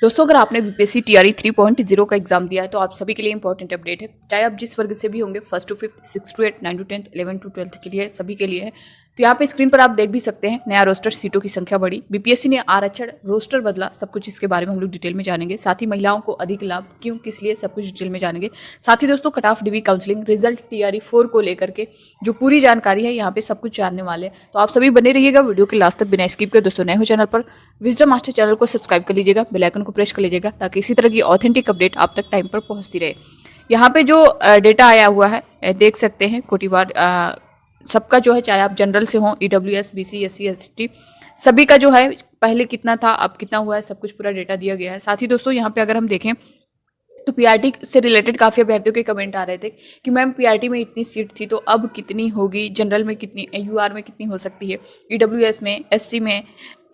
दोस्तों, अगर आपने बीपीएससी टीआरई 3.0 का एग्जाम दिया है तो आप सभी के लिए इंपॉर्टेंट अपडेट है। चाहे आप जिस वर्ग से भी होंगे, first to fifth, six to eight, 9 to 10th, 11 to 12th के लिए, सभी के लिए है। तो यहाँ पे स्क्रीन पर आप देख भी सकते हैं, नया रोस्टर, सीटों की संख्या बढ़ी, बीपीएससी ने आरक्षण रोस्टर बदला, सब कुछ इसके बारे में हम लोग डिटेल में जानेंगे। साथ ही महिलाओं को अधिक लाभ क्यों, किस लिए, सब कुछ डिटेल में जानेंगे। साथ ही दोस्तों, cut off DV counselling result TRE 4 को लेकर के जो पूरी जानकारी है यहाँ पे सब कुछ जानने वाले हैं। तो आप सभी बने रहिएगा वीडियो के लास्ट तक बिना स्किप के। दोस्तों, नए हो चैनल पर, विजडम मास्टर चैनल को सब्सक्राइब कर लीजिएगा, बेल आइकन को प्रेस कर लीजिएगा ताकि इसी तरह की ऑथेंटिक अपडेट आप तक टाइम पर पहुंचती रहे। यहाँ पे जो डेटा आया हुआ है देख सकते हैं, कोटिवार सबका जो है, चाहे आप जनरल से हो, ईडब्ल्यूएस, बीसी, एससी, एसटी, सभी का जो है पहले कितना था अब कितना हुआ है, सब कुछ पूरा डेटा दिया गया है। साथ ही दोस्तों, यहाँ पे अगर हम देखें तो पीआरटी से रिलेटेड काफ़ी अभ्यर्थियों के कमेंट आ रहे थे कि मैम पीआरटी में इतनी सीट थी तो अब कितनी होगी, जनरल में कितनी, यूआर में कितनी हो सकती है, ईडब्ल्यूएस में, एससी में,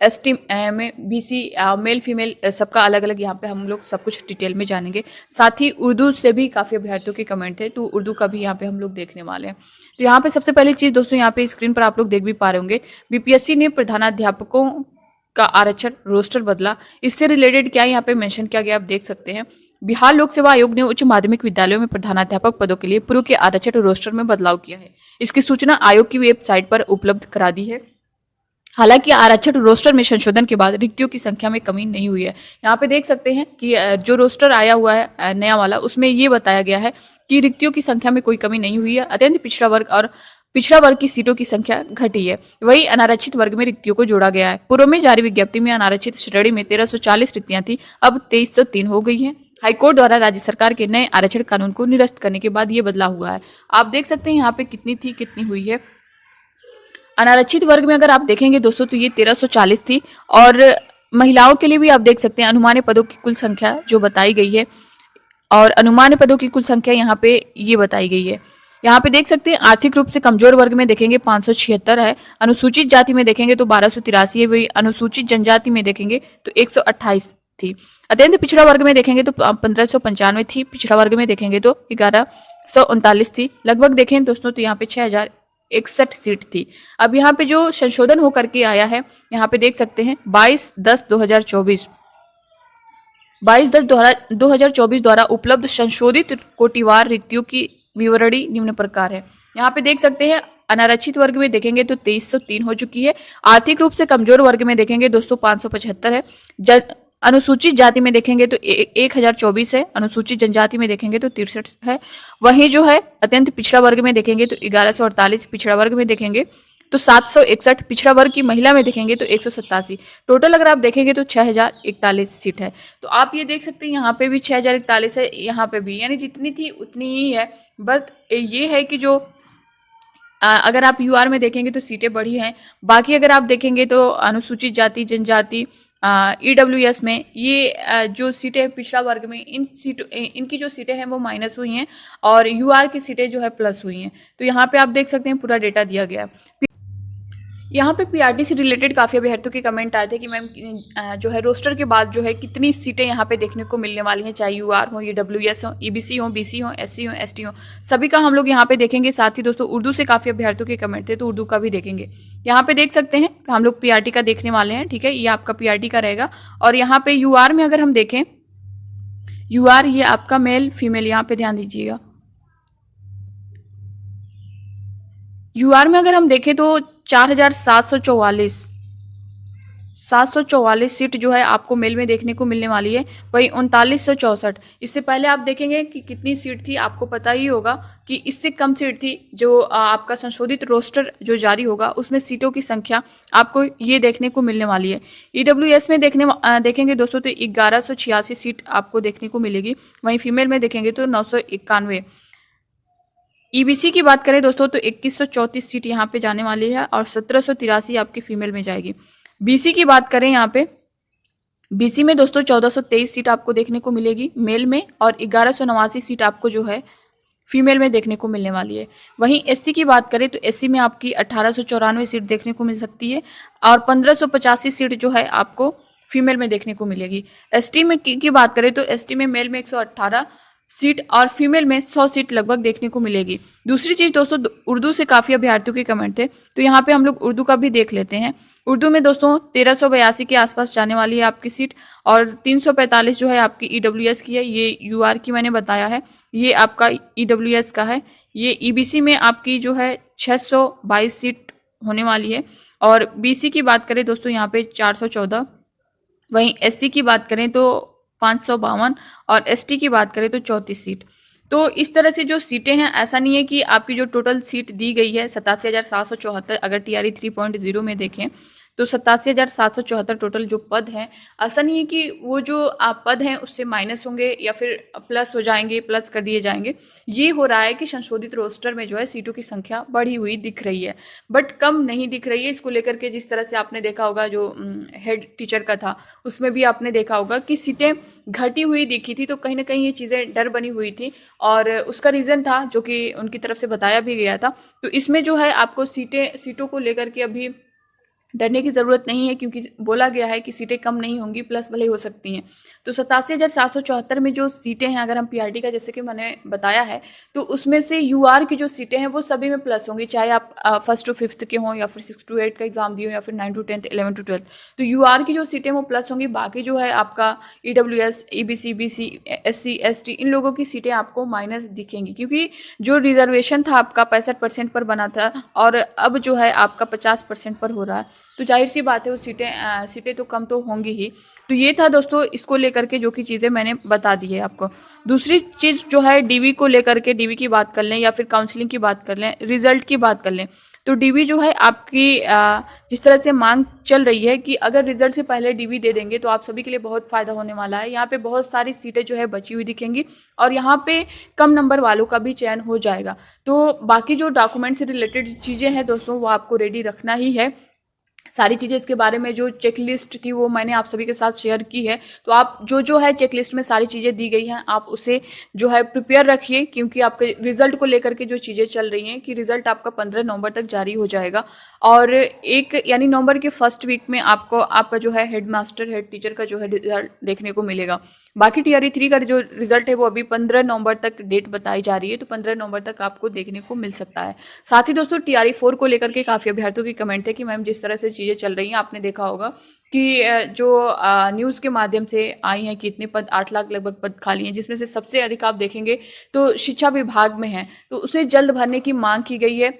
एसटी में, बीसी, मेल फीमेल, सबका अलग अलग यहाँ पे हम लोग सब कुछ डिटेल में जानेंगे। साथ ही उर्दू से भी काफ़ी अभ्यर्थियों के कमेंट थे तो उर्दू का भी यहाँ पे हम लोग देखने वाले हैं। तो यहाँ पे सबसे पहली चीज़ दोस्तों, यहाँ पे स्क्रीन पर आप लोग देख भी पा रहे होंगे, बीपीएससी ने प्रधानाध्यापकों का आरक्षण रोस्टर बदला। इससे रिलेटेड क्या यहाँ पे मेंशन किया गया आप देख सकते हैं। बिहार लोक सेवा आयोग ने उच्च माध्यमिक विद्यालयों में प्रधानाध्यापक पदों के लिए पूर्व के आरक्षण रोस्टर में बदलाव किया है। इसकी सूचना आयोग की वेबसाइट पर उपलब्ध करा दी है। हालांकि आरक्षण रोस्टर में संशोधन के बाद रिक्तियों की संख्या में कमी नहीं हुई है। यहाँ पे देख सकते हैं कि जो रोस्टर आया हुआ है नया वाला, उसमें ये बताया गया है कि रिक्तियों की संख्या में कोई कमी नहीं हुई है। अत्यंत पिछड़ा वर्ग और पिछड़ा वर्ग की सीटों की संख्या घटी है। वही अनारक्षित वर्ग में रिक्तियों को जोड़ा गया है। पूर्व में जारी विज्ञप्ति में अनारक्षित श्रेणी में 1340 रिक्तियां थी, अब 2303 हो गई हैं। हाईकोर्ट द्वारा राज्य सरकार के नए आरक्षण कानून को निरस्त करने के बाद ये बदलाव हुआ है। आप देख सकते हैं यहाँ पे कितनी थी, कितनी हुई है। अनारक्षित वर्ग में अगर आप देखेंगे दोस्तों तो ये 1340 थी, और महिलाओं के लिए भी आप देख सकते हैं अनुमान्य पदों की कुल संख्या जो बताई गई है, और अनुमान्य पदों की कुल संख्या यहाँ पे ये बताई गई है। यहाँ पे देख सकते हैं आर्थिक रूप से कमजोर वर्ग में देखेंगे 576 है, अनुसूचित जाति में देखेंगे तो 1283 है, वही अनुसूचित जनजाति में देखेंगे तो 128 थी। अत्यंत पिछड़ा वर्ग में देखेंगे तो 1595 थी, पिछड़ा वर्ग में देखेंगे तो 1139 थी। लगभग देखें दोस्तों तो यहाँ पे 6061 सीट थी। अब यहाँ पे जो संशोधन होकर के आया है, यहाँ पे देख सकते हैं 22/10/2024 22/10/2024 द्वारा उपलब्ध संशोधित कोटिवार रिक्तियों की विवरणी निम्न प्रकार है। यहाँ पे देख सकते हैं अनारक्षित वर्ग में देखेंगे तो 2303 हो चुकी है। आर्थिक रूप से कमजोर वर्ग में देखेंगे दोस्तों 575 है। अनुसूचित जाति में देखेंगे तो 1024 है। अनुसूचित जनजाति में देखेंगे तो 63 है। वहीं जो है अत्यंत पिछड़ा वर्ग में देखेंगे तो 1148, पिछड़ा वर्ग में देखेंगे तो 761, पिछड़ा वर्ग की महिला में देखेंगे तो 187। टोटल अगर आप देखेंगे तो 6041 सीट है। तो आप ये देख सकते हैं यहाँ पे भी 6041 है, यहाँ पे भी, यानी जितनी थी उतनी ही है। बस ये है कि जो अगर आप यूआर में देखेंगे तो सीटें बढ़ी हैं। बाकी अगर आप देखेंगे तो अनुसूचित जाति, जनजाति, ईडब्ल्यूएस में ये जो सीटें पिछड़ा वर्ग में, इनकी जो सीटें हैं वो माइनस हुई हैं, और यूआर की सीटें जो है प्लस हुई हैं। तो यहाँ पे आप देख सकते हैं पूरा डेटा दिया गया है। यहाँ पे पीआरटी से रिलेटेड काफ़ी अभ्यर्थियों के कमेंट आए थे कि मैम जो है रोस्टर के बाद जो है कितनी सीटें यहाँ पे देखने को मिलने वाली हैं, चाहे यूआर हो, ईडब्ल्यूएस हो, ईबीसी हो, बीसी हो, एससी हो, एसटी हो, सभी का हम लोग यहाँ पे देखेंगे। साथ ही दोस्तों उर्दू से काफ़ी अभ्यर्थियों के कमेंट थे तो उर्दू का भी देखेंगे। यहाँ पे देख सकते हैं हम लोग पीआरटी का देखने वाले हैं, ठीक है, ये आपका पीआरटी का रहेगा। और यहाँ पे यूआर में अगर हम देखें, यूआर ये आपका मेल फीमेल, यहाँ पे ध्यान दीजिएगा। यूआर में अगर हम देखें तो 744 सीट जो है आपको मेल में देखने को मिलने वाली है। वही 3964, इससे पहले आप देखेंगे कि कितनी सीट थी, आपको पता ही होगा कि इससे कम सीट थी। जो आपका संशोधित रोस्टर जो जारी होगा उसमें सीटों की संख्या आपको ये देखने को मिलने वाली है। ईडब्ल्यूएस में देखेंगे दोस्तों तो 1186 सीट आपको देखने को मिलेगी। वहीं फीमेल में देखेंगे तो 991। ईबीसी की बात करें दोस्तों तो 2134 सीट यहाँ पे जाने वाली है, और 1783 आपकी फीमेल में जाएगी। बीसी की बात करें, यहाँ पे बीसी में दोस्तों 1423 सीट आपको देखने को मिलेगी मेल में, और 1189 सीट आपको जो है फीमेल में देखने को मिलने वाली है। वहीं एससी की बात करें तो एससी में आपकी 1894 सीट देखने को मिल सकती है, और 1585 सीट जो है आपको फीमेल में देखने को मिलेगी। एसटी में की बात करें तो एसटी में मेल में 118, सीट और फीमेल में 100 सीट लगभग देखने को मिलेगी। दूसरी चीज़ दोस्तों, उर्दू से काफ़ी अभ्यर्थियों के कमेंट थे, तो यहाँ पे हम लोग उर्दू का भी देख लेते हैं। उर्दू में दोस्तों 1382 के आसपास जाने वाली है आपकी सीट, और 345 जो है आपकी ईडब्ल्यूएस की है। ये यूआर की मैंने बताया है, ये आपका ईडब्ल्यूएस का है। ये ईबीसी में आपकी जो है 622 सीट होने वाली है। और बीसी की बात करें दोस्तों यहाँ पे 414, वहीं एससी की बात करें तो 552, और एसटी की बात करें तो 34 सीट। तो इस तरह से जो सीटें हैं, ऐसा नहीं है कि आपकी जो टोटल सीट दी गई है 87,774, अगर टीआरई 3.0 में देखें तो 87,774 टोटल जो पद हैं, ऐसा नहीं है कि वो जो आप पद हैं उससे माइनस होंगे या फिर प्लस हो जाएंगे, प्लस कर दिए जाएंगे। ये हो रहा है कि संशोधित रोस्टर में जो है सीटों की संख्या बढ़ी हुई दिख रही है, बट कम नहीं दिख रही है। इसको लेकर के जिस तरह से आपने देखा होगा, जो हेड टीचर का था उसमें भी आपने देखा होगा कि सीटें घटी हुई दिखी थी, तो कहीं ना कहीं ये चीज़ें डर बनी हुई थी, और उसका रीज़न था जो कि उनकी तरफ से बताया भी गया था। तो इसमें जो है आपको सीटों को लेकर के अभी डरने की ज़रूरत नहीं है, क्योंकि बोला गया है कि सीटें कम नहीं होंगी, प्लस भले हो सकती हैं। तो 87,774 में जो सीटें हैं, अगर हम पीआरटी का जैसे कि मैंने बताया है, तो उसमें से यूआर की जो सीटें हैं वो सभी में प्लस होंगी, चाहे आप 1st to 5th के हों या फिर 6 to 8 का एग्जाम दिए हो या फिर 9 to 10th 11 to 12th। तो यूआर की जो सीटें वो प्लस होंगी, बाकी जो है आपका EWS, EBC, BC, SC, ST, इन लोगों की सीटें आपको माइनस दिखेंगी, क्योंकि जो रिजर्वेशन था आपका 65% पर बना था, और अब जो है आपका 50% पर हो रहा है। तो जाहिर सी बात है वो सीटें तो कम तो होंगी ही। तो ये था दोस्तों इसको लेकर के जो कि चीज़ें मैंने बता दी है आपको। दूसरी चीज़ जो है डीवी को लेकर के, डीवी की बात कर लें या फिर काउंसलिंग की बात कर लें, रिजल्ट की बात कर लें, तो डीवी जो है आपकी जिस तरह से मांग चल रही है कि अगर रिजल्ट से पहले डीवी दे देंगे तो आप सभी के लिए बहुत फ़ायदा होने वाला है। यहाँ पे बहुत सारी सीटें जो है बची हुई दिखेंगी, और यहाँ पे कम नंबर वालों का भी चयन हो जाएगा। तो बाकी जो डॉक्यूमेंट से रिलेटेड चीज़ें हैं दोस्तों, वो आपको रेडी रखना ही है। सारी चीज़ें इसके बारे में जो चेकलिस्ट थी वो मैंने आप सभी के साथ शेयर की है। तो आप जो है चेकलिस्ट में सारी चीज़ें दी गई हैं, आप उसे जो है प्रिपेयर रखिए, क्योंकि आपके रिजल्ट को लेकर के जो चीज़ें चल रही हैं कि रिजल्ट आपका 15 नवंबर तक जारी हो जाएगा, और यानी नवंबर के फर्स्ट वीक में आपको आपका जो है हेड टीचर का जो है रिजल्ट देखने को मिलेगा। बाकी टीआरई 3 का जो रिजल्ट है वो अभी 15 नवंबर तक डेट बताई जा रही है, तो 15 नवंबर तक आपको देखने को मिल सकता है। साथ ही दोस्तों टीआरई 4 को लेकर के काफ़ी अभ्यर्थियों की कमेंट है कि मैम जिस तरह से चीज़ें चल रही हैं, आपने देखा होगा कि जो न्यूज़ के माध्यम से आई हैं कि इतने पद 8 लाख लगभग पद खाली हैं, जिसमें से सबसे अधिक आप देखेंगे तो शिक्षा विभाग में है, तो उसे जल्द भरने की मांग की गई है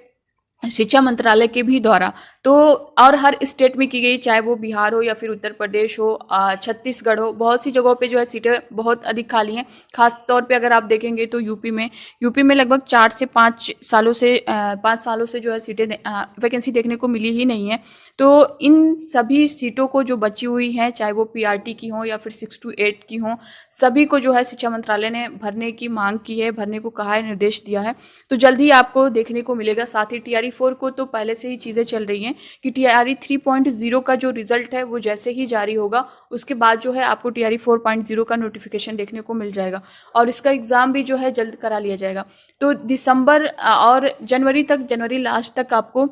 शिक्षा मंत्रालय के भी द्वारा। तो और हर स्टेट में की गई, चाहे वो बिहार हो या फिर उत्तर प्रदेश हो, छत्तीसगढ़ हो, बहुत सी जगहों पे जो है सीटें बहुत अधिक खाली हैं। खास तौर पे अगर आप देखेंगे तो यूपी में लगभग 4 से 5 सालों से जो है सीटें वैकेंसी देखने को मिली ही नहीं है। तो इन सभी सीटों को जो बची हुई हैं, चाहे वो पीआरटी की हों या फिर 6 to 8 की हों, सभी को जो है शिक्षा मंत्रालय ने भरने की मांग की है, भरने को कहा है, निर्देश दिया है। तो जल्द ही आपको देखने को मिलेगा। साथ ही टीआरई 4 को तो पहले से ही चीज़ें चल रही हैं कि टीआरई 3.0 का जो रिजल्ट है वो जैसे ही जारी होगा, उसके बाद जो है आपको टीआरई 4.0 का नोटिफिकेशन देखने को मिल जाएगा, और इसका एग्ज़ाम भी जो है जल्द करा लिया जाएगा। तो दिसंबर और जनवरी लास्ट तक आपको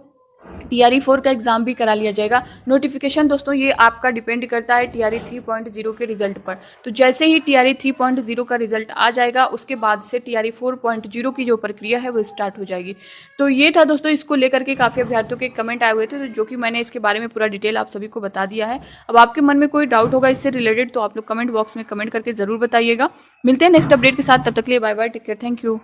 टीआरई 4 का एग्ज़ाम भी करा लिया जाएगा। नोटिफिकेशन दोस्तों ये आपका डिपेंड करता है टीआरई 3.0 के रिजल्ट पर। तो जैसे ही टीआरई 3.0 का रिजल्ट आ जाएगा, उसके बाद से टीआरई 4.0 की जो प्रक्रिया है वो स्टार्ट हो जाएगी। तो ये था दोस्तों, इसको लेकर के काफ़ी अभ्यर्थियों के कमेंट आए हुए थे, तो जो कि मैंने इसके बारे में पूरा डिटेल आप सभी को बता दिया है। अब आपके मन में कोई डाउट होगा इससे रिलेटेड तो आप लोग कमेंट बॉक्स में कमेंट करके ज़रूर बताइएगा। मिलते हैं नेक्स्ट अपडेट के साथ, तब तक के लिए bye bye, take care, thank you.